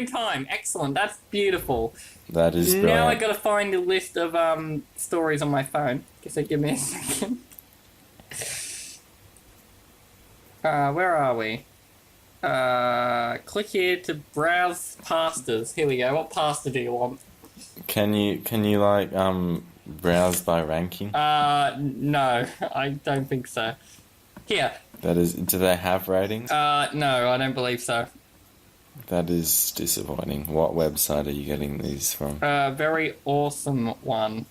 in time. Excellent. That's beautiful. That is brilliant. Now I got to find a list of stories on my phone. Guess give me a second. Where are we? Click here to browse pastas. Here we go. What pasta do you want? Can you like browse by ranking? No, I don't think so. Here. That is. Do they have ratings? No, I don't believe so. That is disappointing. What website are you getting these from? Very awesome one.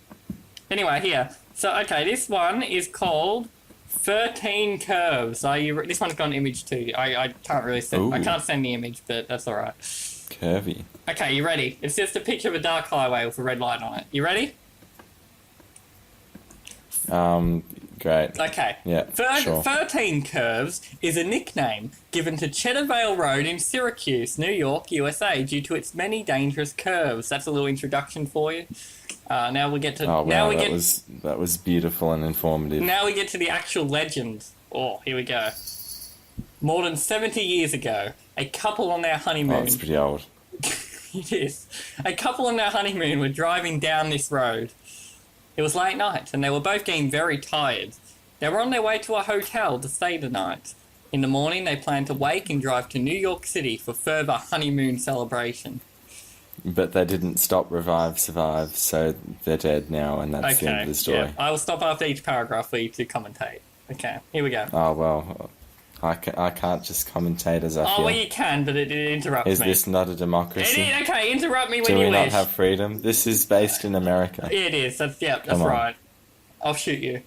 Anyway, here. So, okay, this one is called 13 Curves. This one's got an image too. I can't really send. I can't send the image, but that's all right. Curvy. Okay, you ready? It's just a picture of a dark highway with a red light on it. You ready? Great. Okay. Yeah, sure. 13 Curves is a nickname given to Cheddar Vale Road in Syracuse, New York, USA, due to its many dangerous curves. That's a little introduction for you. Now we get to... Oh, wow, that was beautiful and informative. Now we get to the actual legend. Oh, here we go. More than 70 years ago, a couple on their honeymoon... Oh, it's pretty old. It is. A couple on their honeymoon were driving down this road. It was late night, and they were both getting very tired. They were on their way to a hotel to stay the night. In the morning, they planned to wake and drive to New York City for further honeymoon celebration. But they didn't stop, revive, survive, so they're dead now, and that's the end of the story. Yeah. I will stop after each paragraph for you to commentate. Okay, here we go. Oh, well, I can't just commentate as I feel. Oh, well, you can, but it interrupts me. Is this not a democracy? Okay, interrupt me when you wish. Do we not have freedom? This is based in America. It is. That's right. I'll shoot you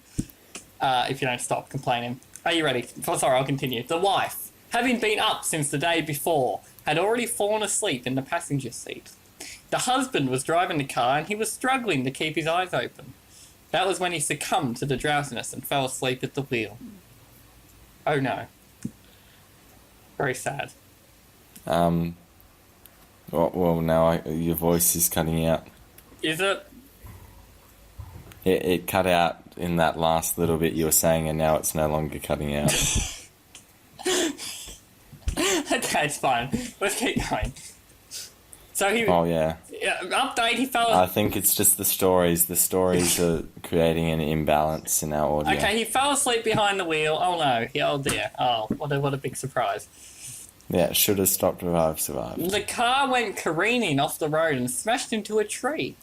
if you don't stop complaining. Are you ready? Oh, sorry, I'll continue. The wife, having been up since the day before, had already fallen asleep in the passenger seat. The husband was driving the car and he was struggling to keep his eyes open. That was when he succumbed to the drowsiness and fell asleep at the wheel. Oh no. Very sad. Well, now your voice is cutting out. Is it? It cut out in that last little bit you were saying, and now it's no longer cutting out. Okay, it's fine. Let's keep going. So he... Oh, yeah. Update, he fell... I think it's just the stories. The stories are creating an imbalance in our audio. Okay, he fell asleep behind the wheel. Oh, no. Oh, dear. Oh, what a big surprise. Yeah, should have stopped, revive, survived. The car went careening off the road and smashed into a tree.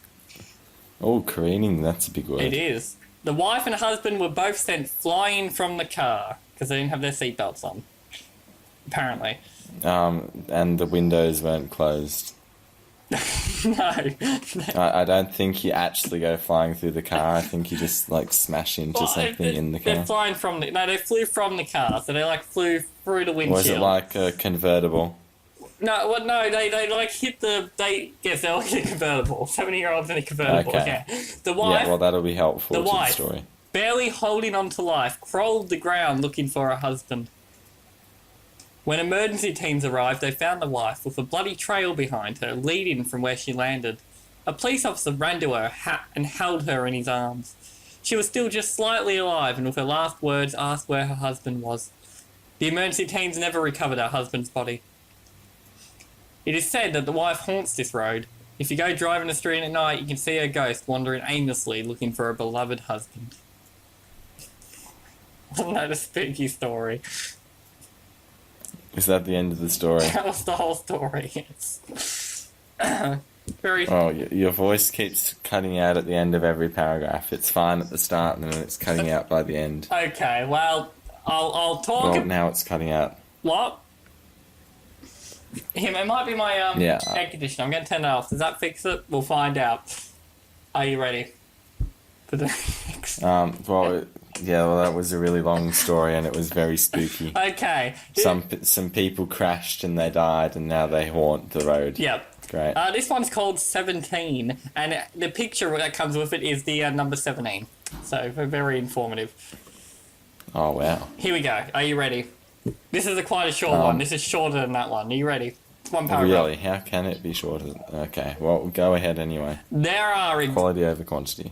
Oh, careening, that's a big word. It is. The wife and husband were both sent flying from the car because they didn't have their seatbelts on. Apparently. And the windows weren't closed. No. I don't think you actually go flying through the car. I think you just, smash into something in the car. They're flying from the... No, they flew from the car, so they, flew through the windshield. Was it like a convertible? No, they hit the... Yes, they're like a convertible. 70-year-olds in a convertible, okay. Yeah. The wife... Yeah, well, that'll be helpful to the story. Barely holding on to life, crawled the ground looking for her husband. When emergency teams arrived, they found the wife with a bloody trail behind her, leading from where she landed. A police officer ran to her and held her in his arms. She was still just slightly alive and with her last words asked where her husband was. The emergency teams never recovered her husband's body. It is said that the wife haunts this road. If you go driving the street at night, you can see her ghost wandering aimlessly looking for her beloved husband. Wasn't that a spooky story? Is that the end of the story? That was the whole story, yes. Very... Oh, your voice keeps cutting out at the end of every paragraph. It's fine at the start and then it's cutting out by the end. Okay, well, I'll talk... Well, now it's cutting out. What? It might be my air conditioner. I'm going to turn it off. Does that fix it? We'll find out. Are you ready for the next? Well, that was a really long story and it was very spooky. Okay. Some people crashed and they died and now they haunt the road. Yep. Great. This one's called 17 and the picture that comes with it is the number 17. So, very informative. Oh, wow. Here we go. Are you ready? This is quite a short one. This is shorter than that one. Are you ready? It's one paragraph. Really? How can it be shorter? Okay, well, go ahead anyway. Quality over quantity.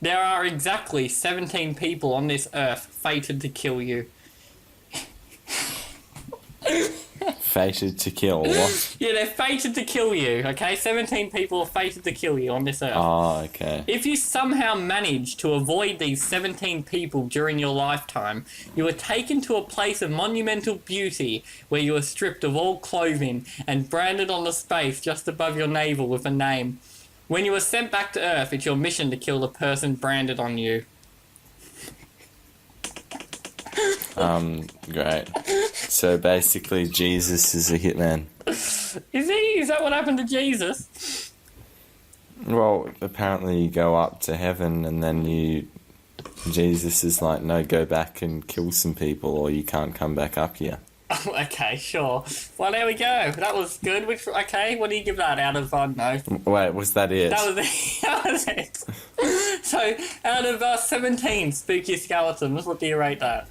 There are exactly 17 people on this earth fated to kill you. Fated to kill. What? Yeah, they're fated to kill you, okay? 17 people are fated to kill you on this earth. Oh, okay. If you somehow manage to avoid these 17 people during your lifetime, you are taken to a place of monumental beauty where you are stripped of all clothing and branded on the space just above your navel with a name. When you are sent back to Earth, it's your mission to kill the person branded on you. Great. So basically, Jesus is a hitman. Is he? Is that what happened to Jesus? Well, apparently you go up to heaven and then Jesus is like, no, go back and kill some people or you can't come back up here. Oh, okay, sure. Well, there we go. That was good. Okay, what do you give that out of, I don't know? Wait, was that it? That was it. That was it. So, out of 17 spooky skeletons, what do you rate that?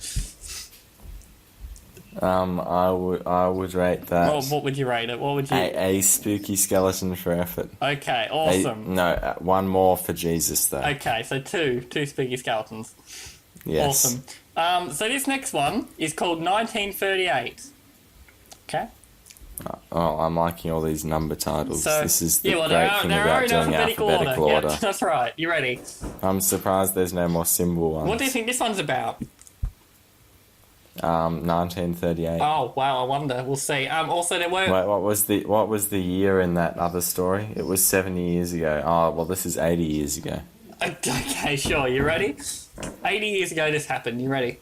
I would rate that. What would you rate it? What would you... A spooky skeleton for effort. Okay, awesome. One more for Jesus, though. Okay, so two spooky skeletons. Yes. Awesome. So this next one is called 1938. Okay? Oh, I'm liking all these number titles. So, this is the yeah, well, great thing about doing alphabetical order. Yep, that's right. You ready? I'm surprised there's no more symbol ones. What do you think this one's about? 1938. Oh, wow, I wonder. We'll see. Also, there were... Wait, what was the year in that other story? It was 70 years ago. Oh, well, this is 80 years ago. Okay, sure. You ready? 80 years ago this happened. You ready?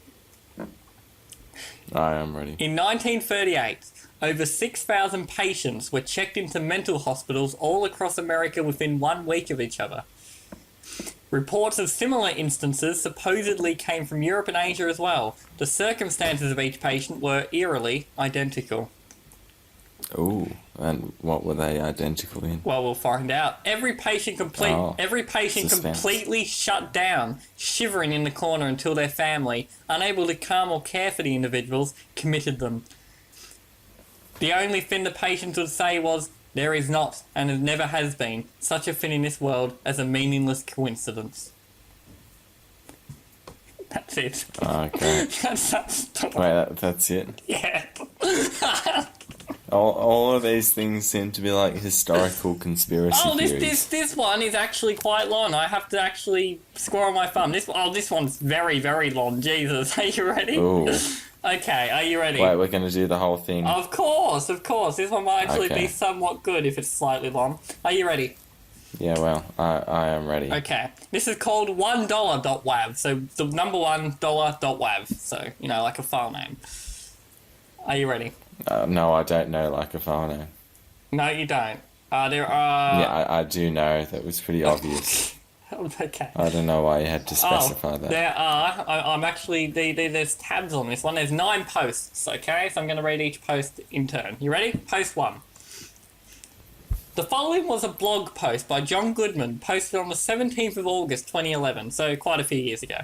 I am ready. In 1938, over 6,000 patients were checked into mental hospitals all across America within 1 week of each other. Reports of similar instances supposedly came from Europe and Asia as well. The circumstances of each patient were eerily identical. Ooh, and what were they identical in? Well, we'll find out. Every patient Suspense. completely shut down, shivering in the corner until their family, unable to calm or care for the individuals, committed them. The only thing the patients would say was, "There is not, and there never has been, such a thing in this world as a meaningless coincidence." That's it. Okay. That's that story. Wait, that's it? Yeah. All of these things seem to be like historical conspiracy theories. This one is actually quite long. I have to actually score on my thumb. This one's very, very long. Jesus, are you ready? Ooh. Okay, are you ready? Wait, we're going to do the whole thing. Of course. This one might actually Okay. be somewhat good if it's slightly long. Are you ready? Yeah, well, I am ready. Okay. This is called $1.wav. So the number $1.wav. So, like a file name. Are you ready? No, I don't know like a file name. No, you don't. There are... Yeah, I do know. That was pretty obvious. Okay. I don't know why you had to specify that. There are... I'm actually... There's tabs on this one. There's 9 posts, okay? So I'm going to read each post in turn. You ready? Post 1. The following was a blog post by John Goodman, posted on the 17th of August 2011, so quite a few years ago.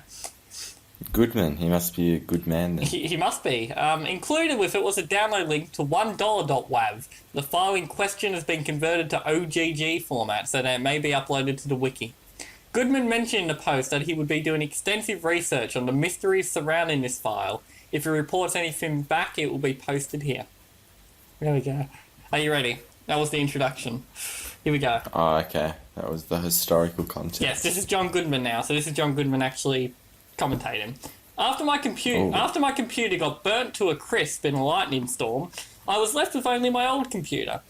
Goodman, he must be a good man then. He must be. Included with it was a download link to $1.wav. The file in question has been converted to OGG format, so that it may be uploaded to the wiki. Goodman mentioned in the post that he would be doing extensive research on the mysteries surrounding this file. If he reports anything back, it will be posted here. There we go. Are you ready? That was the introduction. Here we go. Oh, okay. That was the historical context. Yes, this is John Goodman now. So this is John Goodman actually commentating. After my computer got burnt to a crisp in a lightning storm, I was left with only my old computer.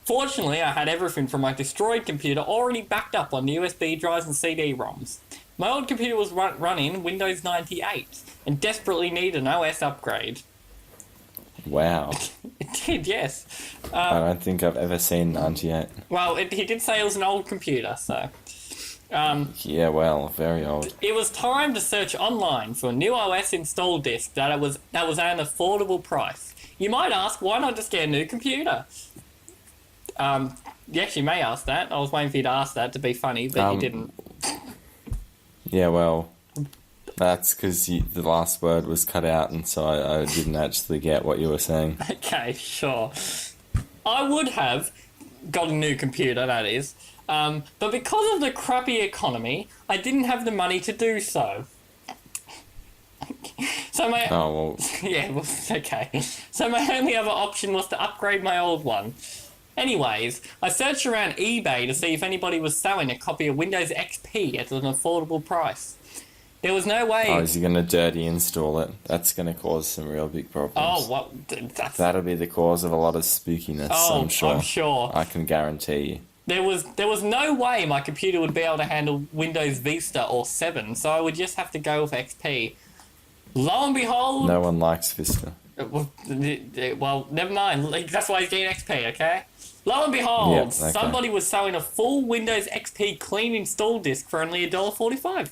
Fortunately, I had everything from my destroyed computer already backed up on USB drives and CD-ROMs. My old computer was running Windows 98 and desperately needed an OS upgrade. Wow. It did, yes. I don't think I've ever seen 98. Well, he did say it was an old computer, so... Yeah, well, very old. It was time to search online for a new OS install disk that was at an affordable price. You might ask, why not just get a new computer? Yes, you may ask that. I was waiting for you to ask that to be funny, but you didn't. Yeah, well, that's because the last word was cut out, and so I didn't actually get what you were saying. Okay, sure. I would have got a new computer, that is. But because of the crappy economy, I didn't have the money to do so. So my Oh, well, yeah, well, okay. So my only other option was to upgrade my old one. Anyways, I searched around eBay to see if anybody was selling a copy of Windows XP at an affordable price. There was no way. oh, is he going to dirty install it? That's going to cause some real big problems. Oh, what? That's... That'll be the cause of a lot of spookiness, I'm sure. I'm sure. I can guarantee you. There was no way my computer would be able to handle Windows Vista or 7, so I would just have to go with XP. Lo and behold... No one likes Vista. Well, never mind. That's why he's getting XP, okay? Lo and behold, Yep, okay. somebody was selling a full Windows XP clean install disc for only $1.45.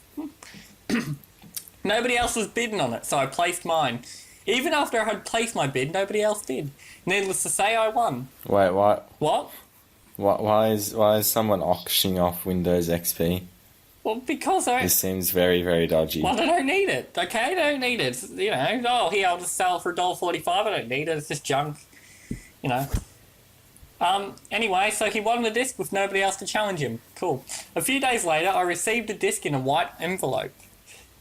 Nobody else was bidding on it, so I placed mine. Even after I had placed my bid, nobody else did. Needless to say, I won. Wait, what? What? Why is someone auctioning off Windows XP? Well, because I... This seems very, very dodgy. Well, I don't need it, okay? I don't need it. You know, oh, here, I'll just sell it for $1.45. I don't need it. It's just junk. You know. Anyway, so he won the disc with nobody else to challenge him. Cool. A few days later, I received a disc in a white envelope.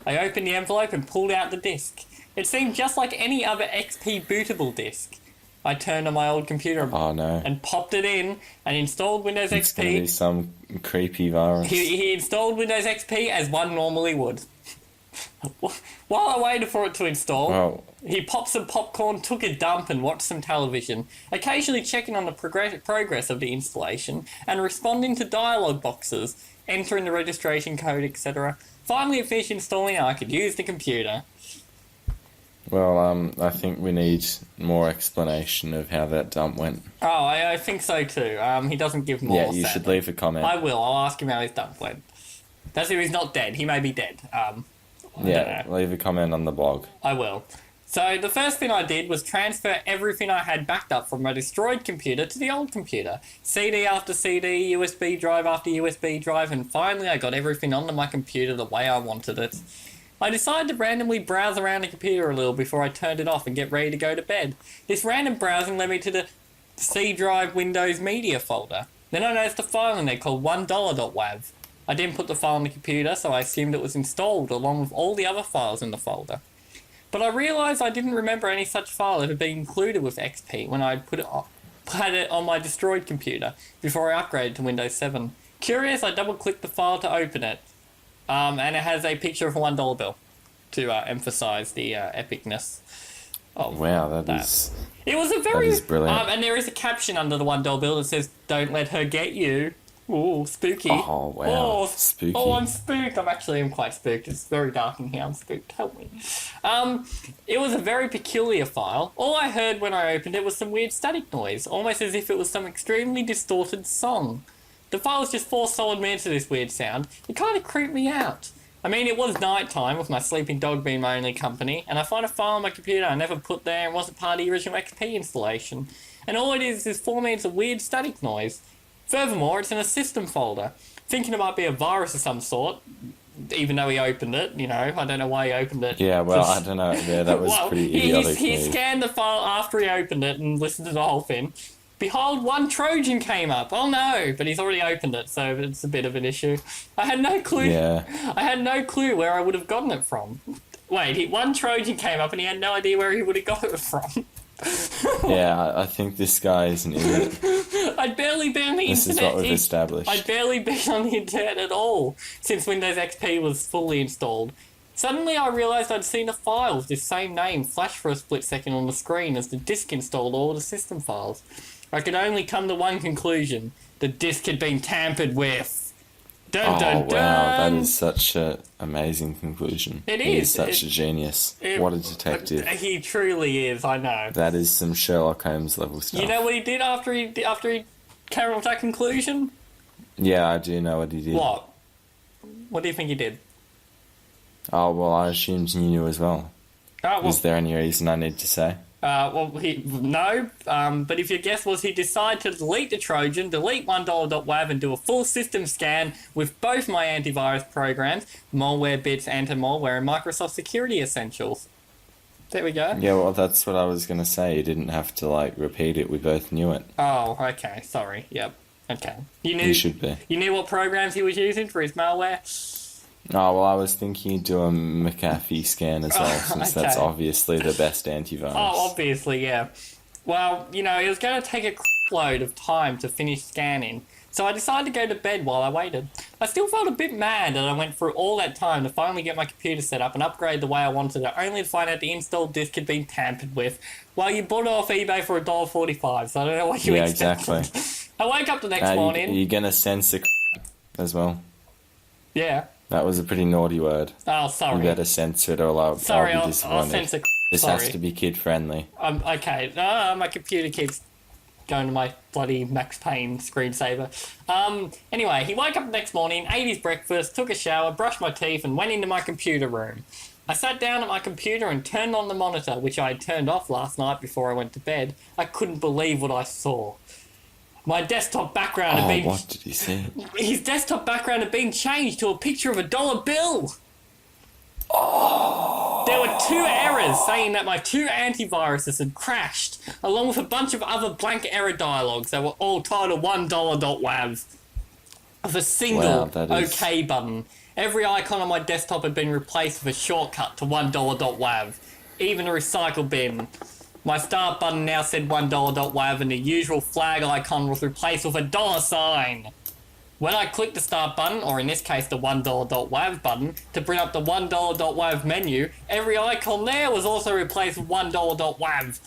I opened the envelope and pulled out the disc. It seemed just like any other XP bootable disc. I turned on my old computer and popped it in and installed Windows It's XP. going to be some creepy virus. He installed Windows XP as one normally would. While I waited for it to install, he popped some popcorn, took a dump and watched some television, occasionally checking on the progress of the installation and responding to dialogue boxes, entering the registration code, etc. Finally, it finished installing and I could use the computer. Well, I think we need more explanation of how that dump went. Oh, I think so too. He doesn't give more. Yeah, you should leave a comment. I will. I'll ask him how his dump went. That's if he's not dead. He may be dead. Yeah, leave a comment on the blog. I will. So the first thing I did was transfer everything I had backed up from my destroyed computer to the old computer. CD after CD, USB drive after USB drive, and finally I got everything onto my computer the way I wanted it. I decided to randomly browse around the computer a little before I turned it off and get ready to go to bed. This random browsing led me to the C drive Windows Media folder. Then I noticed a file in there called $1.wav. I didn't put the file on the computer, so I assumed it was installed along with all the other files in the folder. But I realised I didn't remember any such file ever being included with XP when I had it on my destroyed computer before I upgraded to Windows 7. Curious, I double-clicked the file to open it. And it has a picture of a $1 bill to emphasise the epicness of wow, that is... It was a very... That is brilliant. And there is a caption under the $1 bill that says, "Don't let her get you." Ooh, spooky. Oh, wow. Spooky. Oh, I'm spooked. I'm quite spooked. It's very dark in here. I'm spooked. Help me. It was a very peculiar file. All I heard when I opened it was some weird static noise, almost as if it was some extremely distorted song. The file was just 4 solid minutes of this weird sound. It kind of creeped me out. I mean, it was night time with my sleeping dog being my only company, and I find a file on my computer I never put there and wasn't part of the original XP installation. And all it is 4 minutes of weird static noise. Furthermore, it's in a system folder. Thinking it might be a virus of some sort, even though he opened it, you know, I don't know why he opened it. Yeah, well, I don't know. Yeah, that was pretty idiotic. He scanned the file after he opened it and listened to the whole thing. Behold, one Trojan came up. Oh no, but he's already opened it, so it's a bit of an issue. I had no clue. Yeah. I had no clue where I would have gotten it from. Wait, one Trojan came up and he had no idea where he would have got it from. Yeah, I think this guy is an idiot. I'd barely been on the internet. This is what we've established. I'd barely been on the internet at all since Windows XP was fully installed. Suddenly I realised I'd seen a file with this same name flash for a split second on the screen as the disk installed all the system files. I could only come to one conclusion. The disk had been tampered with. Dun, dun, dun. Wow, that is such an amazing conclusion. It He is. is such a genius. What a detective. He truly is, I know. That is some Sherlock Holmes level stuff. You know what he did after he came up to that conclusion? Yeah, I do know what he did. What? What do you think he did? Oh, well, I assumed you knew as well. Well, Is there any reason I need to say? No, but if your guess was he decided to delete the Trojan, delete $1.wav and do a full system scan with both my antivirus programs, Malware Bits, Anti-Malware, and Microsoft Security Essentials. There we go. Yeah, well, that's what I was going to say. You didn't have to, repeat it. We both knew it. Oh, okay, sorry, yep, okay. You should be. You knew what programs he was using for his malware? Oh, well, I was thinking you'd do a McAfee scan as well, since that's Okay. obviously the best antivirus. Oh, obviously, yeah. Well, it was going to take a load of time to finish scanning, so I decided to go to bed while I waited. I still felt a bit mad that I went through all that time to finally get my computer set up and upgrade the way I wanted it, only to find out the installed disk had been tampered with. Well, you bought it off eBay for $1.45, so I don't know what you Yeah, expected. exactly. I woke up the next morning. You're going to censor as well. Yeah. That was a pretty naughty word. Oh, sorry. You better censor it or I'll Sorry, be I'll disappointed. censor. This Sorry. has to be kid-friendly. Okay. My computer keeps going to my bloody Max Payne screensaver. Anyway, he woke up the next morning, ate his breakfast, took a shower, brushed my teeth, and went into my computer room. I sat down at my computer and turned on the monitor, which I had turned off last night before I went to bed. I couldn't believe what I saw. My desktop background had been... what did you see? His desktop background had been changed to a picture of a dollar bill. Oh. There were 2 errors saying that my 2 antiviruses had crashed, along with a bunch of other blank error dialogues that were all titled $1.wav. With a single OK button. Every icon on my desktop had been replaced with a shortcut to $1.wav. Even a recycle bin. My start button now said $1.wav and the usual flag icon was replaced with a $sign. When I clicked the start button, or in this case the $1.wav button, to bring up the $1.wav menu, every icon there was also replaced with $1.wav.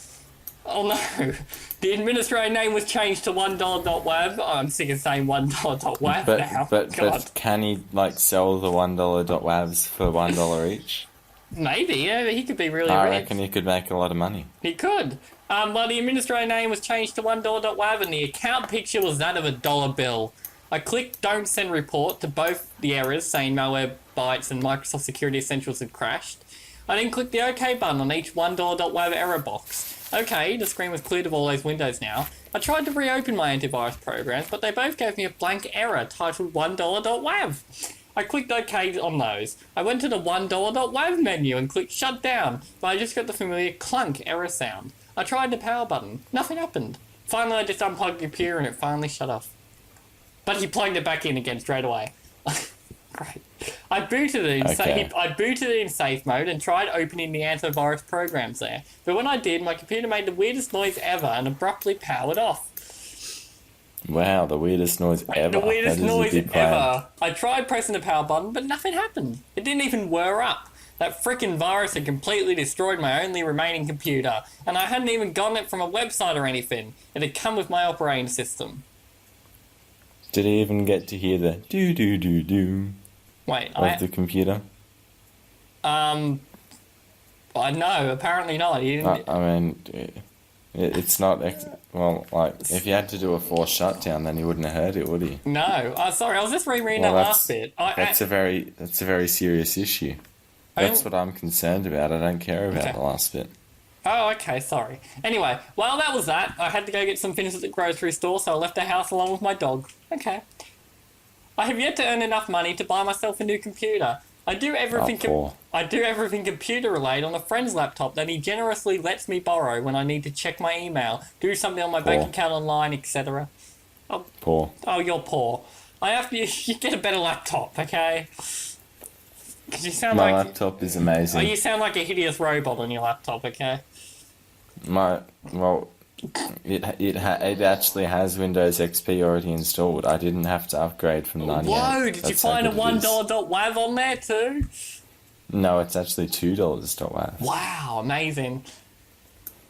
Oh no, the administrator name was changed to $1.wav. Oh, I'm sick of saying $1.wav now. But can he sell the $1.wavs for $1 each? Maybe, yeah, he could be really rich. I reckon he could make a lot of money. He could. Well, the administrator name was changed to $1.wav and the account picture was that of a dollar bill. I clicked Don't Send Report to both the errors saying Malwarebytes and Microsoft Security Essentials had crashed. I then clicked the OK button on each $1.wav error box. OK, the screen was cleared of all those windows now. I tried to reopen my antivirus programs, but they both gave me a blank error titled $1.wav. I clicked OK on those. I went to the $1.wav menu and clicked Shut Down, but I just got the familiar clunk error sound. I tried the power button. Nothing happened. Finally, I just unplugged the computer and it finally shut off. But he plugged it back in again straight away. Great. I booted it in safe mode and tried opening the antivirus programs there. But when I did, my computer made the weirdest noise ever and abruptly powered off. Wow, the weirdest noise ever. The weirdest noise ever. I tried pressing the power button, but nothing happened. It didn't even whir up. That frickin' virus had completely destroyed my only remaining computer, and I hadn't even gotten it from a website or anything. It had come with my operating system. Did he even get to hear the do-do-do-do of the computer? I know, apparently not. He didn't... I mean, it's not... if you had to do a forced shutdown, then he wouldn't have heard it, would he? No. Sorry, I was just rereading that last bit. That's a very serious issue. That's what I'm concerned about. I don't care about the last bit. Oh, okay, sorry. Anyway, while that was that, I had to go get some things at the grocery store, so I left the house along with my dog. Okay. I have yet to earn enough money to buy myself a new computer. I do everything computer related on a friend's laptop that he generously lets me borrow when I need to check my email, do something on my bank account online, etc. Poor. Oh, you're poor. You get a better laptop, okay? Because you sound my laptop is amazing. Oh, you sound like a hideous robot on your laptop, okay? It actually has Windows XP already installed. I didn't have to upgrade from 98. Whoa, did you find a $1.wav on there too? No, it's actually $2.wav. Wow, amazing.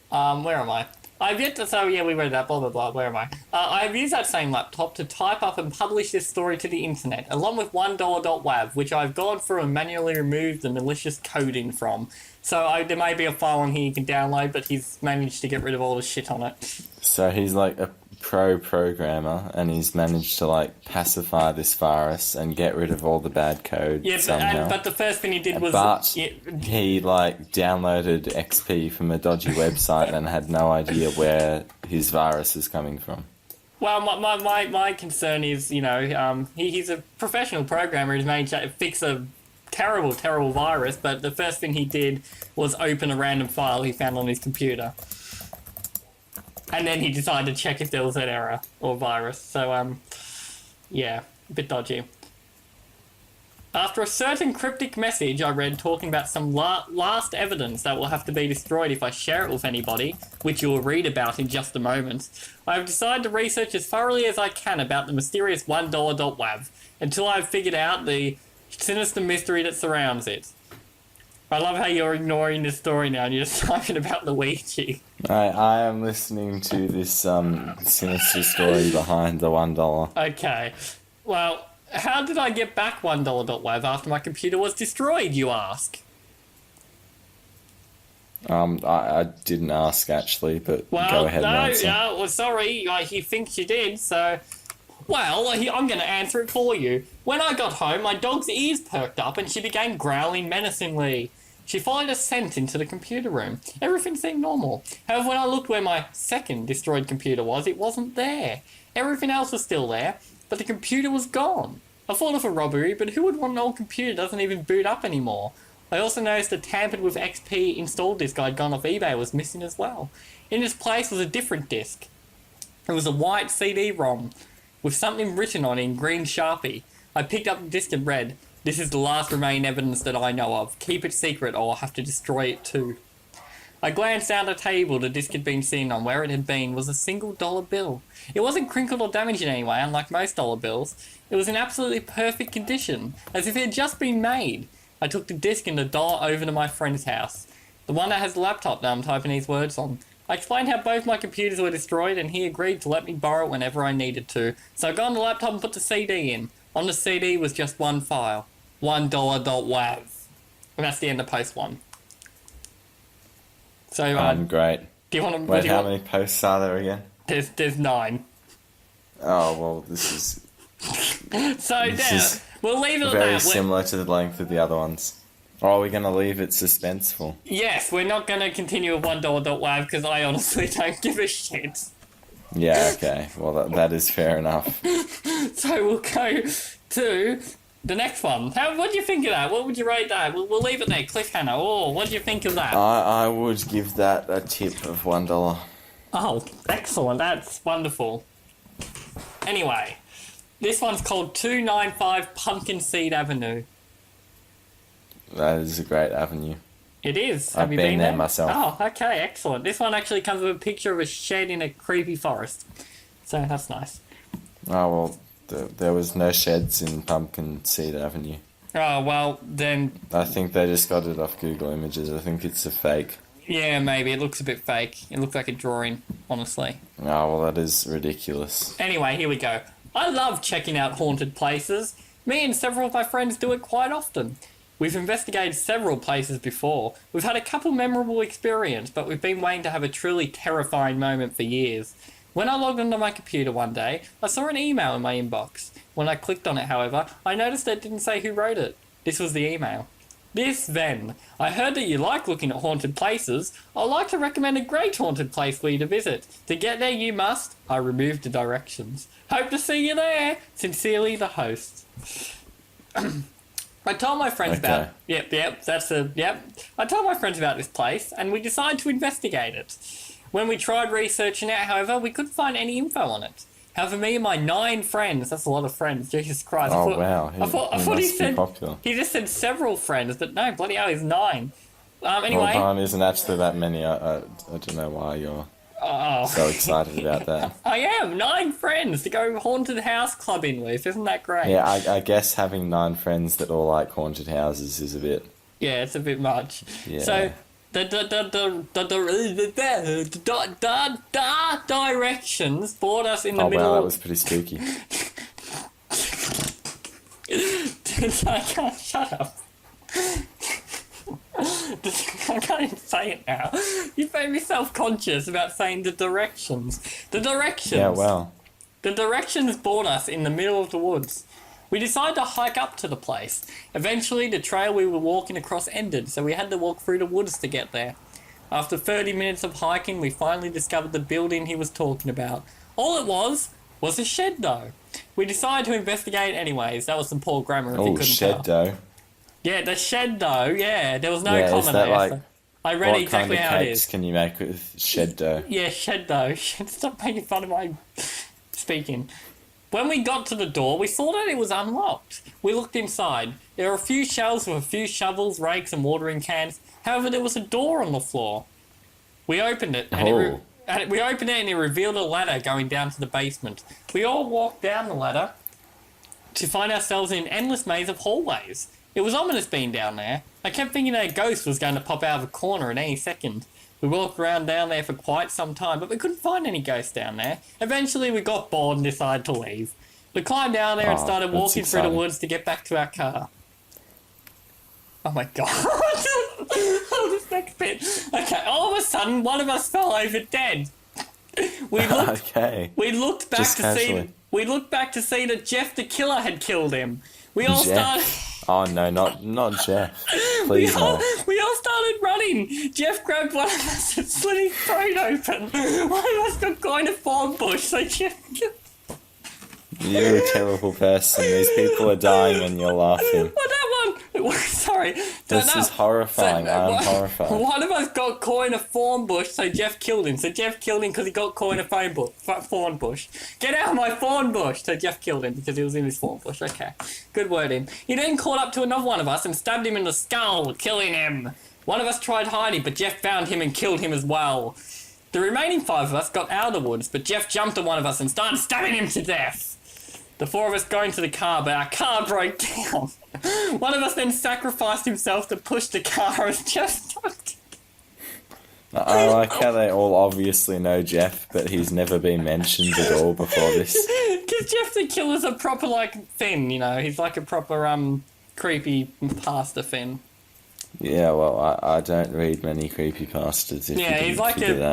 Where am I? I've yet to... So, yeah, we read that, blah, blah, blah. Where am I? I've used that same laptop to type up and publish this story to the internet, along with $1.wav, which I've gone through and manually removed the malicious coding from. So there may be a file on here you can download, but he's managed to get rid of all the shit on it. So he's like a pro programmer, and he's managed to pacify this virus and get rid of all the bad code somehow. But the first thing he did was... he downloaded XP from a dodgy website and had no idea where his virus is coming from. Well, my concern is, he's a professional programmer who's managed to fix a terrible, terrible virus, but the first thing he did was open a random file he found on his computer. And then he decided to check if there was an error or virus. So, yeah, a bit dodgy. After a certain cryptic message I read talking about some last evidence that will have to be destroyed if I share it with anybody, which you will read about in just a moment, I have decided to research as thoroughly as I can about the mysterious $1.wav until I have figured out the sinister mystery that surrounds it. I love how you're ignoring this story now and you're just talking about Luigi. I am listening to this sinister story behind the $1. Okay. Well, how did I get back $1.wav after my computer was destroyed, you ask? I didn't ask actually, but go ahead and answer. Well, sorry, he thinks you did, so... Well, I'm going to answer it for you. When I got home, my dog's ears perked up and she began growling menacingly. She followed a scent into the computer room. Everything seemed normal. However, when I looked where my second destroyed computer was, it wasn't there. Everything else was still there, but the computer was gone. I thought of a robbery, but who would want an old computer that doesn't even boot up anymore? I also noticed a tampered with XP installed disk I'd gone off eBay was missing as well. In its place was a different disk. It was a white CD-ROM with something written on it in green Sharpie. I picked up the disk and read, "This is the last remaining evidence that I know of. Keep it secret or I'll have to destroy it too." I glanced down the table the disc had been seen on. Where it had been was a single dollar bill. It wasn't crinkled or damaged in any way, unlike most dollar bills. It was in absolutely perfect condition, as if it had just been made. I took the disc and the dollar over to my friend's house, the one that has the laptop that I'm typing these words on. I explained how both my computers were destroyed and he agreed to let me borrow it whenever I needed to. So I got on the laptop and put the CD in. On the CD was just one file. $1.wav. And that's the end of post 1. So, Great. Do you want to... Wait, how many posts are there again? There's 9. Oh, well, this is... So, we'll leave it at that. Very similar to the length of the other ones. Or are we going to leave it suspenseful? Yes, we're not going to continue with $1.wav because I honestly don't give a shit. Yeah, okay. Well, that is fair enough. So we'll go to the next one. What do you think of that? What would you rate that? We'll leave it there. Cliffhanger. Oh, what do you think of that? I would give that a tip of $1. Oh, excellent. That's wonderful. Anyway, this one's called 295 Pumpkin Seed Avenue. That is a great avenue. It is. I've Have you been there there myself. Oh, okay, excellent. This one actually comes with a picture of a shed in a creepy forest. So that's nice. Oh, well, there was no sheds in Pumpkin Seed Avenue. Oh, well, then... I think they just got it off Google Images. I think it's a fake. Yeah, maybe. It looks a bit fake. It looks like a drawing, honestly. Oh, well, that is ridiculous. Anyway, here we go. I love checking out haunted places. Me and several of my friends do it quite often. We've investigated several places before. We've had a couple memorable experiences, but we've been waiting to have a truly terrifying moment for years. When I logged onto my computer one day, I saw an email in my inbox. When I clicked on it, however, I noticed that it didn't say who wrote it. This was the email. "This, then. I heard that you like looking at haunted places. I'd like to recommend a great haunted place for you to visit. To get there, you must..." I removed the directions. "Hope to see you there. Sincerely, the host." I told my friends about... Yep. I told my friends about this place, and we decided to investigate it. When we tried researching it, however, we couldn't find any info on it. However, me and my 9 friends... That's a lot of friends, Jesus Christ. Oh, wow. I thought he said... Popular. He just said several friends, but no, bloody hell, he's 9. Anyway... Well, 9 isn't actually that many. I don't know why you're so excited about that. I am! 9 friends to go haunted house clubbing with. Isn't that great? Yeah, I guess having 9 friends that all like haunted houses is a bit... Yeah, it's a bit much. Yeah. So, the directions brought us in the middle... Oh, wow, that was pretty spooky. I can't shut up. I can't even say it now. You've made me self-conscious about saying the directions. The directions. Yeah, well. The directions brought us in the middle of the woods. We decided to hike up to the place. Eventually, the trail we were walking across ended, so we had to walk through the woods to get there. After 30 minutes of hiking, we finally discovered the building he was talking about. All it was a shed, though. We decided to investigate anyways. That was some poor grammar if you couldn't shed, tell. though. Yeah, the shed, though. Yeah, there was no yeah, comment is that there. like, So I read exactly how it is. What kind of cakes can you make with shed dough? Yeah, shed dough. Stop making fun of my speaking. When we got to the door, we saw that it was unlocked. We looked inside. There were a few shelves with a few shovels, rakes, and watering cans. However, there was a door on the floor. We opened it, and it revealed a ladder going down to the basement. We all walked down the ladder to find ourselves in an endless maze of hallways. It was ominous being down there. I kept thinking that a ghost was going to pop out of a corner at any second. We walked around down there for quite some time, but we couldn't find any ghosts down there. Eventually, we got bored and decided to leave. We climbed down there and started walking through the woods to get back to our car. Oh my god. Oh, this next bit. Okay, all of a sudden, one of us fell over dead. We looked back to see that Jeff the Killer had killed him. We all started... Oh no, not Jeff. Please no. We all started running. Jeff grabbed one of us and slit his throat open. One of us got going to thorn bush, so Jeff... You're a terrible person. These people are dying and you're laughing. Well, that one... Sorry. This is horrifying. I'm horrified. One of us got caught in a thorn bush, so Jeff killed him. So Jeff killed him because he got caught in a thorn bush. Get out of my thorn bush! So Jeff killed him because he was in his thorn bush. Okay. Good wording. He then caught up to another one of us and stabbed him in the skull, killing him. One of us tried hiding, but Jeff found him and killed him as well. The remaining 5 of us got out of the woods, but Jeff jumped on one of us and started stabbing him to death. The 4 of us got into the car, but our car broke down. One of us then sacrificed himself to push the car as Jeff started. I like how they all obviously know Jeff, but he's never been mentioned at all before this. Because Jeff the Killer's a proper, Finn, you know? He's like a proper, creepy pasta Finn. Yeah, well, I don't read many creepypastas.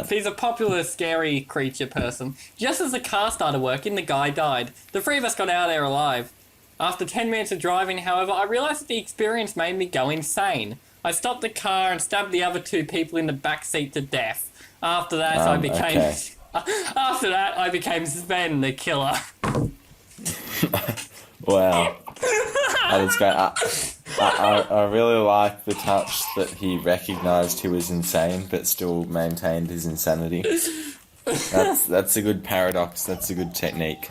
He's a popular, scary creature person. Just as the car started working, the guy died. The 3 of us got out of there alive. After 10 minutes of driving, however, I realised that the experience made me go insane. I stopped the car and stabbed the other 2 people in the back seat to death. After that, I became Sven the Killer. Wow. That is great. I really like the touch that he recognised he was insane, but still maintained his insanity. That's a good paradox. That's a good technique.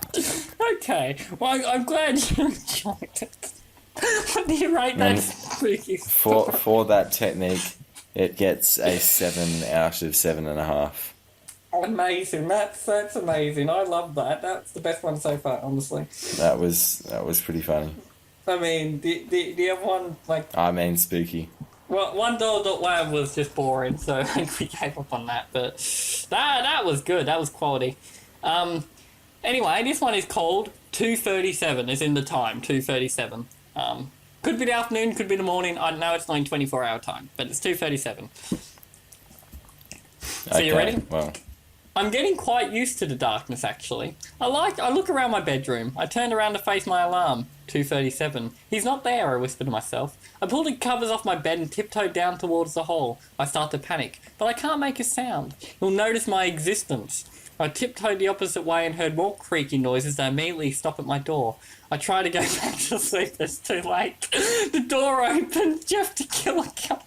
Okay. Well, I'm glad you enjoyed it. What do you rate that spooky story? For that technique, it gets a 7 out of 7.5. Amazing. That's amazing. I love that. That's the best one so far, honestly. That was pretty funny. I mean, the other one, spooky. Well, $1 was just boring, so I think we gave up on that. But that was good. That was quality. Anyway, this one is called 2:37. Is in the time 2:37. Could be the afternoon, could be the morning. I know it's not in 24-hour time, but it's 2:37. So you ready? Well, I'm getting quite used to the darkness, actually. I look around my bedroom. I turned around to face my alarm. 2:37. He's not there, I whispered to myself. I pulled the covers off my bed and tiptoed down towards the hall. I start to panic, but I can't make a sound. He'll notice my existence. I tiptoed the opposite way and heard more creaky noises that immediately stopped at my door. I tried to go back to sleep, but it's too late. The door opened. Jeff the Killer comes.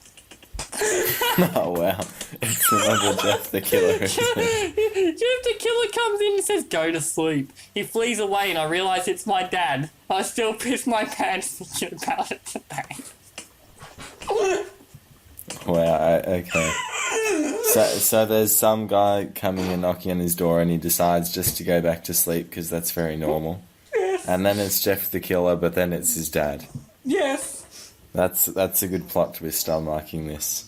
Oh wow, it's another Jeff the Killer. Jeff the Killer comes in and says, "Go to sleep." He flees away and I realise it's my dad. I still piss my pants thinking about it today. Wow, okay. So there's some guy coming and knocking on his door and he decides just to go back to sleep because that's very normal. Yes. And then it's Jeff the Killer, but then it's his dad. Yes. That's a good plot twist. I'm liking this.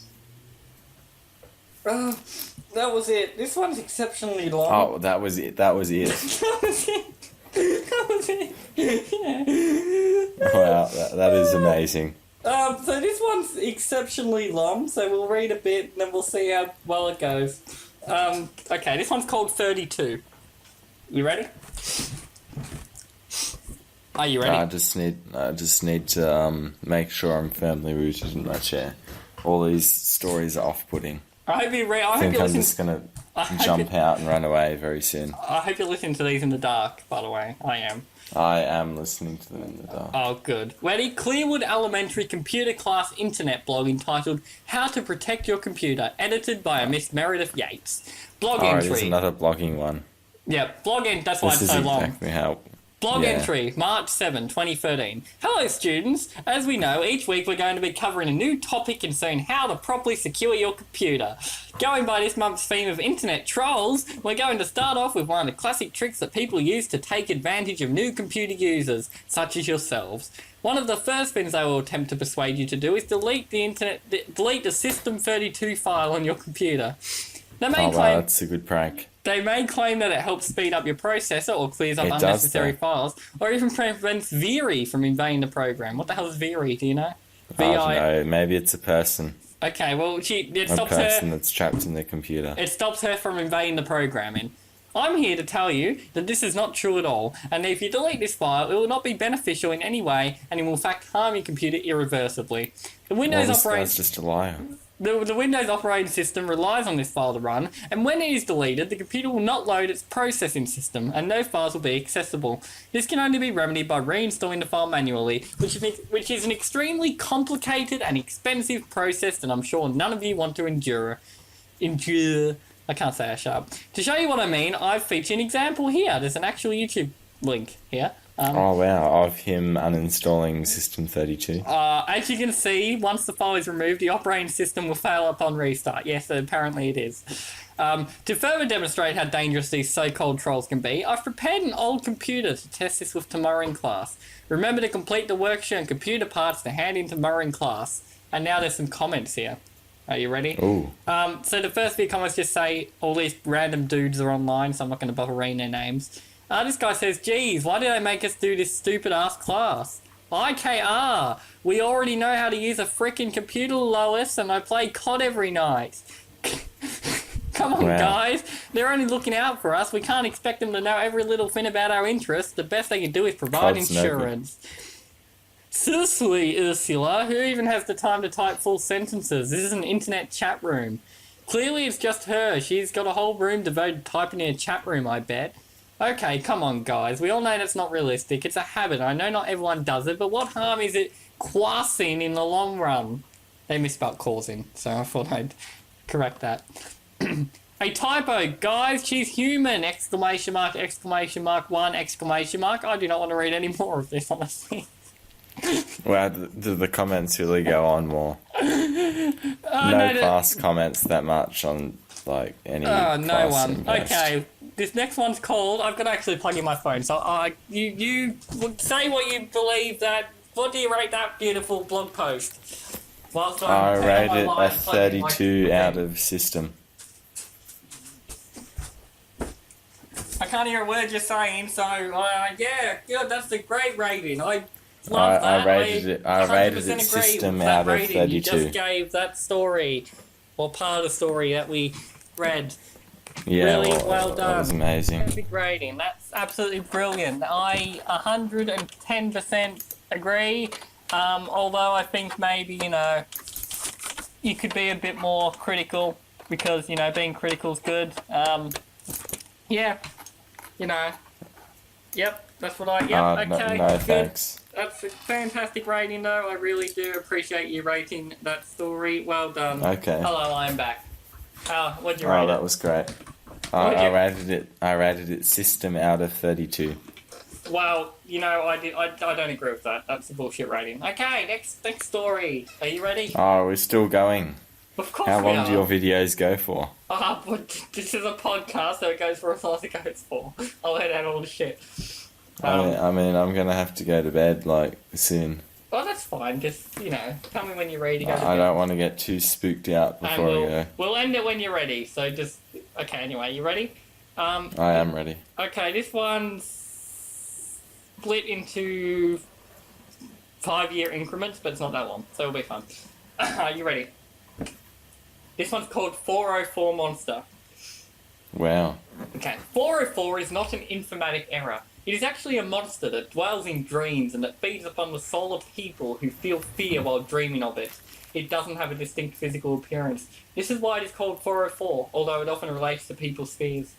That was it. This one's exceptionally long. Oh, that was it. That was it. Yeah. Wow, that is amazing. So this one's exceptionally long, so we'll read a bit and then we'll see how well it goes. Okay, this one's called 32. You ready? Are you ready? I just need to make sure I'm firmly rooted in my chair. All these stories are off-putting. I hope you I think I'm just gonna jump out and run away very soon. I hope you're listening to these in the dark, by the way. I am listening to them in the dark. Oh, good. Ready? Clearwood Elementary computer class internet blog entitled How to Protect Your Computer, edited by a Miss Meredith Yates. Blog entry. It's another blogging one. Yeah, blog entry. That's why it's so long. This is exactly how... Blog Yeah. entry, March 7, 2013. Hello, students. As we know, each week we're going to be covering a new topic concerning how to properly secure your computer. Going by this month's theme of internet trolls, we're going to start off with one of the classic tricks that people use to take advantage of new computer users, such as yourselves. One of the first things they will attempt to persuade you to do is delete the System32 file on your computer. They may claim that's a good prank. They may claim that it helps speed up your processor or clears up unnecessary files, or even prevents Viri from invading the program. What the hell is Viri, do you know? I don't know, maybe it's a person. Okay, well, it stops a person that's trapped in the computer. It stops her from invading the programming. I'm here to tell you that this is not true at all, and if you delete this file, it will not be beneficial in any way, and it will in fact harm your computer irreversibly. The Windows operating... That's just a liar. The Windows operating system relies on this file to run, and when it is deleted, the computer will not load its processing system, and no files will be accessible. This can only be remedied by reinstalling the file manually, which is an extremely complicated and expensive process that I'm sure none of you want to endure. I can't say it sharp. To show you what I mean, I've featured an example here. There's an actual YouTube link here. Oh wow, of him uninstalling System32. As you can see, once the file is removed, the operating system will fail upon restart. Yes, apparently it is. To further demonstrate how dangerous these so-called trolls can be, I've prepared an old computer to test this with tomorrow in class. Remember to complete the worksheet on computer parts to hand in tomorrow in class. And now there's some comments here. Are you ready? Ooh. So the first few comments just say all these random dudes are online, so I'm not going to bother reading their names. This guy says, geez, why did they make us do this stupid-ass class? IKR, we already know how to use a frickin' computer, Lois, and I play COD every night. Come on, guys. They're only looking out for us. We can't expect them to know every little thing about our interests. The best they can do is provide insurance. Seriously, Ursula, who even has the time to type full sentences? This is an internet chat room. Clearly it's just her. She's got a whole room devoted to typing in a chat room, I bet. Okay, come on, guys. We all know that's not realistic. It's a habit. I know not everyone does it, but what harm is it causing in the long run? They misspelled causing, so I thought I'd correct that. A typo. Guys, she's human! Exclamation mark, exclamation mark, one, exclamation mark. I do not want to read any more of this, honestly. Well, the comments really go on more. No class comments that much on, like, any no one. invest. Okay, this next one's called... I've got to actually plug in my phone, so you say what you believe that... What do you rate that beautiful blog post? I rate it a 32 out of system. I can't hear a word you're saying, so yeah, good, that's a great rating. I love that. I rated it system out of 32. You just gave that story, or part of the story that we read. Yeah, really well done. That was amazing. Perfect rating. That's absolutely brilliant. I 110% agree. Although I think maybe, you could be a bit more critical because, being critical is good. Yeah, Yep, that's what I... Yep, okay, no good. thanks. That's a fantastic rating, though. I really do appreciate you rating that story. Well done. Okay. Hello, I'm back. What'd you rate it? That was great. I rated it system out of 32. Well, I don't agree with that. That's a bullshit rating. Okay, next story. Are you ready? Oh, we're still going. Of course How we long are. do your videos go for? But this is a podcast, so it goes for as long as it goes for. I'll edit out all the shit. I mean, I'm gonna have to go to bed, soon. Well, that's fine. Just, tell me when you're ready to go to bed. I don't want to get too spooked out before I go. We'll end it when you're ready, so just... Okay, anyway, you ready? I am ready. Okay, this one's split into 5-year increments, but it's not that long, so it'll be fun. Are you ready? This one's called 404 Monster. Wow. Okay, 404 is not an informatic error. It is actually a monster that dwells in dreams and that feeds upon the soul of people who feel fear while dreaming of it. It doesn't have a distinct physical appearance. This is why it is called 404, although it often relates to people's fears.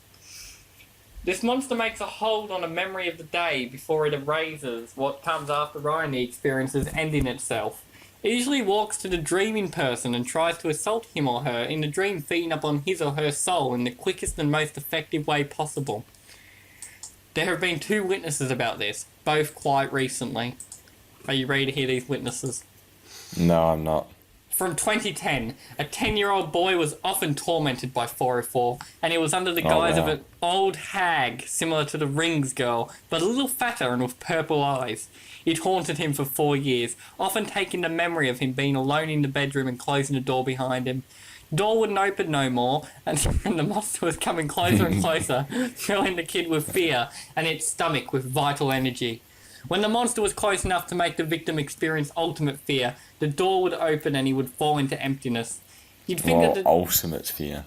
This monster makes a hold on a memory of the day before it erases what comes after the experiences ending itself. It usually walks to the dreaming person and tries to assault him or her in the dream, feeding upon his or her soul in the quickest and most effective way possible. There have been 2 witnesses about this, both quite recently. Are you ready to hear these witnesses? No, I'm not. From 2010, a 10-year-old boy was often tormented by 404, and he was under the guise of an old hag similar to the Rings girl, but a little fatter and with purple eyes. It haunted him for 4 years, often taking the memory of him being alone in the bedroom and closing the door behind him. Door wouldn't open no more, and the monster was coming closer and closer, filling the kid with fear and its stomach with vital energy. When the monster was close enough to make the victim experience ultimate fear, the door would open and he would fall into emptiness. You'd think ultimate fear.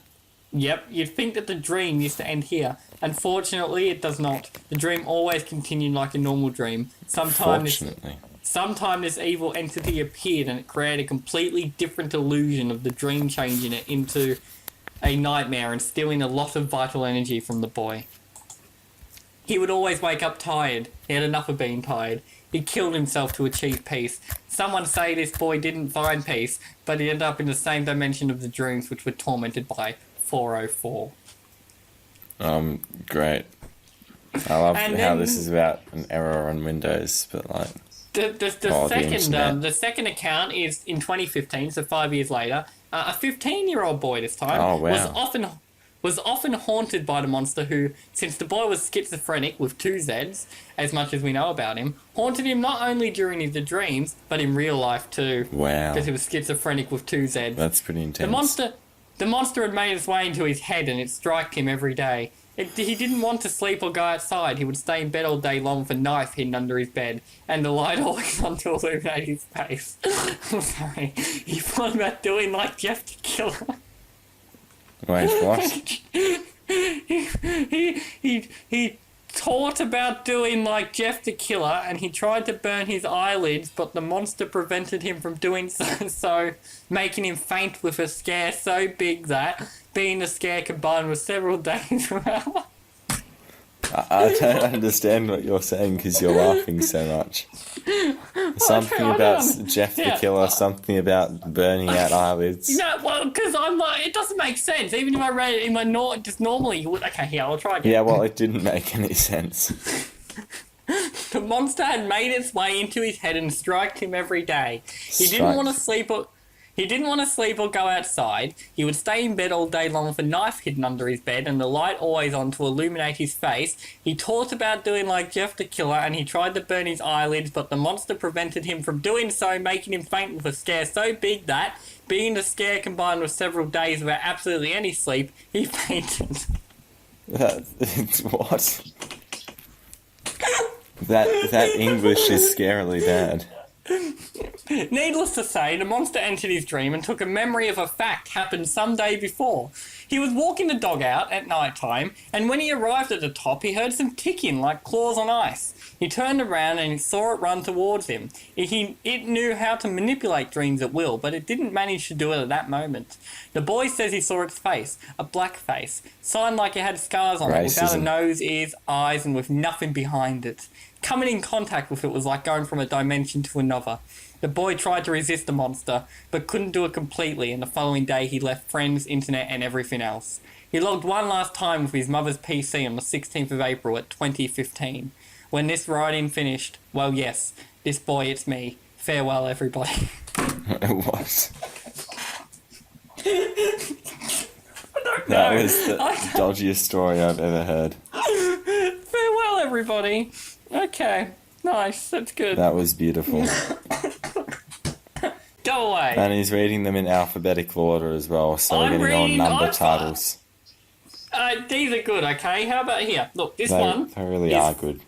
Yep, you'd think that the dream used to end here. Unfortunately, it does not. The dream always continued like a normal dream. Sometime this evil entity appeared and it created a completely different illusion of the dream, changing it into a nightmare and stealing a lot of vital energy from the boy. He would always wake up tired. He had enough of being tired. He killed himself to achieve peace. Someone say this boy didn't find peace, but he ended up in the same dimension of the dreams which were tormented by 404. Great. I love how this is about an error on Windows, but like... The second account is in 2015, so 5 years later. A 15-year-old boy this time was often haunted by the monster who, since the boy was schizophrenic with 2 Zs, as much as we know about him, haunted him not only during his dreams, but in real life too. Wow. Because he was schizophrenic with 2 Zs. That's pretty intense. The monster had made its way into his head and it struck him every day. He didn't want to sleep or go outside. He would stay in bed all day long with a knife hidden under his bed and the light always on to illuminate his face. I'm sorry. He thought about doing like Jeff the Killer. Wait, what? he thought about doing like Jeff the Killer and he tried to burn his eyelids, but the monster prevented him from doing so, making him faint with a scare so big that, being the scare combined with several days I don't understand what you're saying because you're laughing so much. Something about Jeff the Killer, something about burning out eyelids. Well, because I'm like, it doesn't make sense. Even if I read it in my just normally, you would. Okay, here, I'll try again. Yeah, well, it didn't make any sense. The monster had made its way into his head and struck him every day. He didn't want to sleep or go outside. He would stay in bed all day long with a knife hidden under his bed and the light always on to illuminate his face. He talked about doing like Jeff the Killer and he tried to burn his eyelids, but the monster prevented him from doing so, making him faint with a scare so big that, being the scare combined with several days without absolutely any sleep, he fainted. What? That English is scarily bad. Needless to say, the monster entered his dream and took a memory of a fact happened some day before. He was walking the dog out at night time, and when he arrived at the top, he heard some ticking like claws on ice. He turned around and he saw it run towards him. It knew how to manipulate dreams at will, but it didn't manage to do it at that moment. The boy says he saw its face, a black face, signed like it had scars on it, without a nose, ears, eyes, and with nothing behind it. Coming in contact with it was like going from a dimension to another. The boy tried to resist the monster, but couldn't do it completely, and the following day he left friends, internet, and everything else. He logged one last time with his mother's PC on the 16th of April at 2015. When this writing finished, well, yes, this boy, it's me. Farewell, everybody. What? That was the dodgiest story I've ever heard. Farewell, everybody. Okay, nice, that's good. That was beautiful. Go away. And he's reading them in alphabetical order as well, so we're getting all number titles. These are good, okay? How about here? Look, this one. They really are good.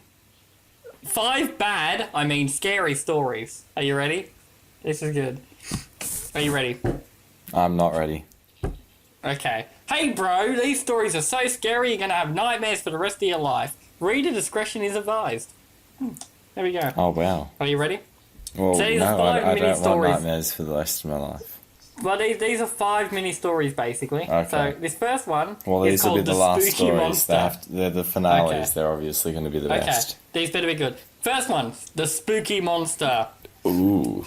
5 bad, scary stories. Are you ready? This is good. Are you ready? I'm not ready. Okay. Hey, bro, these stories are so scary you're going to have nightmares for the rest of your life. Reader discretion is advised. There we go. Oh, wow. Are you ready? Well, so no, I don't want nightmares for the rest of my life. Well, these are 5 mini stories, basically. Okay. So, this first one these is will be called the last stories. They're the finales. Okay. They're obviously going to be the best. These better be good. First one, The Spooky Monster. Ooh.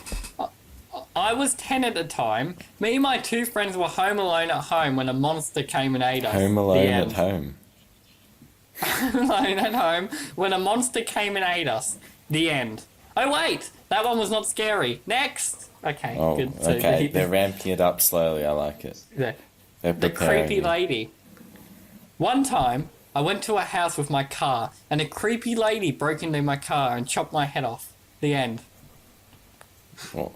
I was 10 at the time. Me and my 2 friends were home alone at home when a monster came and ate us. Home alone at home? alone at home when a monster came and ate us. The end. Oh wait, that one was not scary. Next. Okay, Oh, good. So okay. They're ramping it up slowly. I like it. the They're preparing creepy you. lady. One time, I went to a house with my car, and a creepy lady broke into my car and chopped my head off. The end. Well,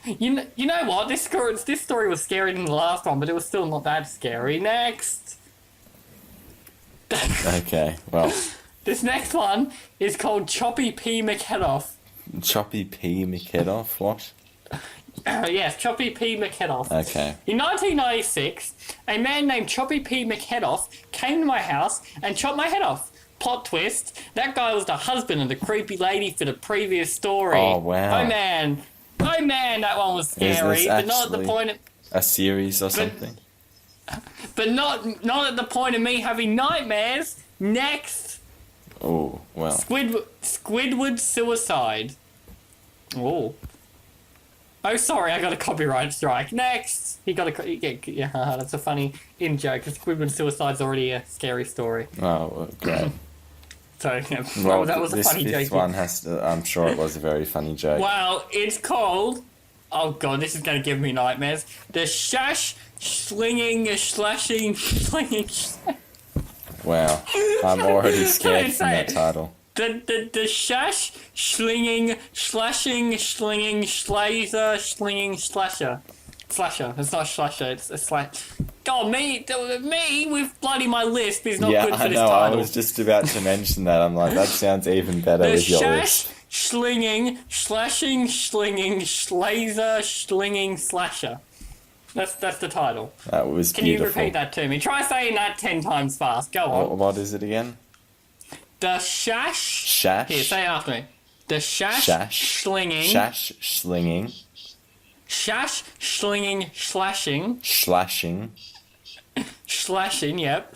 You know what? This story was scarier than the last one, but it was still not that scary. Next. okay. Well, This next one is called Choppy P. McHeadoff. Choppy P. McHeadoff. What? Yes, Choppy P. McHeadoff. Okay. In 1996, a man named Choppy P. McHeadoff came to my house and chopped my head off. Plot twist, that guy was the husband of the creepy lady for the previous story. Oh, wow. Oh man, that one was scary, but not at the point of, A series or something? but not at the point of me having nightmares. Next, Oh, well. Squidward suicide. Oh. Oh, sorry, I got a copyright strike. Next! He got a... Yeah, that's a funny in-joke, because Squidward suicide's already a scary story. Oh, great. So, yeah, Well, that was a funny joke. this one has to... I'm sure it was a very funny joke. Well, it's called... Oh, God, this is going to give me nightmares. The Slinging... Wow. I'm already scared from that title. The shash, slinging, slashing, slinging, slazer, slinging, slasher. Slasher. It's not slasher, it's a slash. God, me with bloody my lisp is not good for I this know, title. I was just about to mention that. I'm like, that sounds even better The with your shash, lisp. slinging, slashing, slinging, slazer, slinging, slasher. That's the title. That was Can beautiful. you repeat that to me? Try saying that 10 times fast. Go on. What is it again? The shash... Shash? Here, say it after me. The shash, slinging... Shash, slinging. Shash, slinging, slashing... Slashing, yep.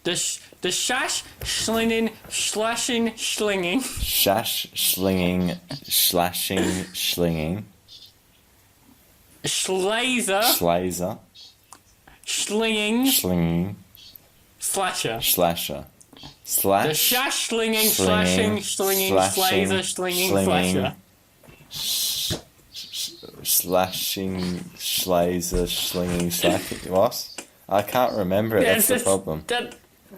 The shash, slinging, slashing, slinging... Shash, slinging, slashing, slinging. Slazer, slinging, slasher. Slasher. The shash, slinging, slashing, slinging, slazer, slinging, slasher. Slashing, slazer, slinging, slashing. What? I can't remember it. That's the problem.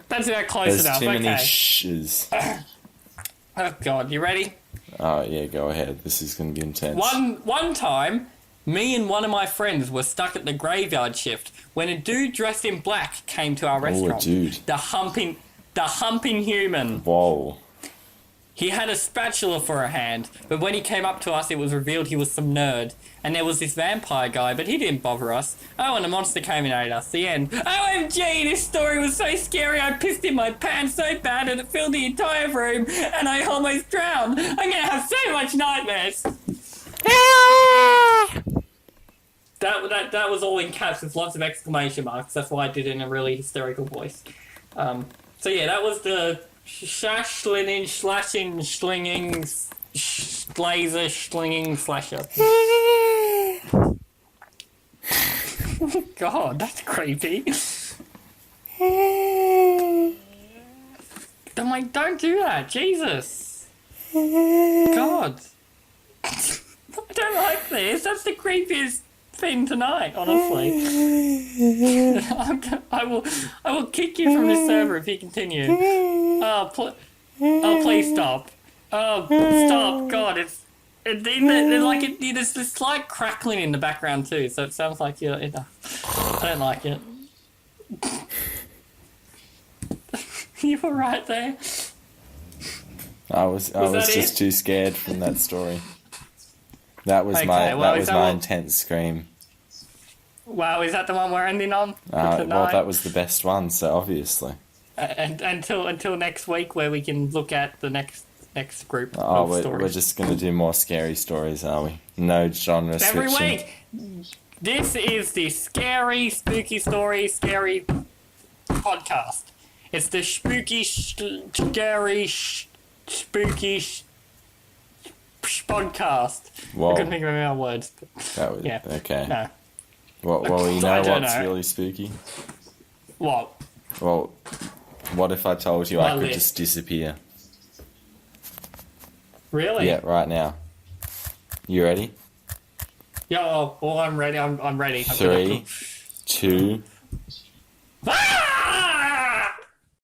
That's about close There's enough. too many Okay. sh's. Oh God, you ready? Oh yeah, go ahead. This is going to be intense. One time, me and one of my friends were stuck at the graveyard shift when a dude dressed in black came to our restaurant. Dude. The humping human. Whoa. He had a spatula for a hand, but when he came up to us, it was revealed he was some nerd. And there was this vampire guy, but he didn't bother us. Oh, and a monster came and ate us. The end. OMG, this story was so scary, I pissed in my pants so bad and it filled the entire room, and I almost drowned. I'm gonna have so much nightmares. That was all in caps with lots of exclamation marks. That's why I did it in a really hysterical voice. So yeah, that was the shash, slinging, slashing, slinging, laser, slinging, slasher. God, that's creepy. I'm like, don't do that, Jesus. God. I don't like this. That's the creepiest thing tonight, honestly. I will kick you from the server if you continue. Oh, please stop. Oh, stop. God, there's this slight crackling in the background too, so it sounds like you're in a... I don't like it. You were right there. I was just too scared from that story. That was Okay, my intense scream. Wow, is that the one we're ending on? Well, that was the best one, so obviously. And until next week, where we can look at the next group of stories. We're just going to do more scary stories, are we? No genre Every switching. week. This is the scary, spooky story, scary podcast. It's the spooky, scary, spooky podcast. Whoa. I couldn't think of any other words. That was, Yeah. okay. No. Well, you I know don't what's know. really spooky? What? Well, What if I told you My I could list. just disappear? Really? Yeah, right now. You ready? Yeah, well, I'm ready. I'm ready. 3, 2,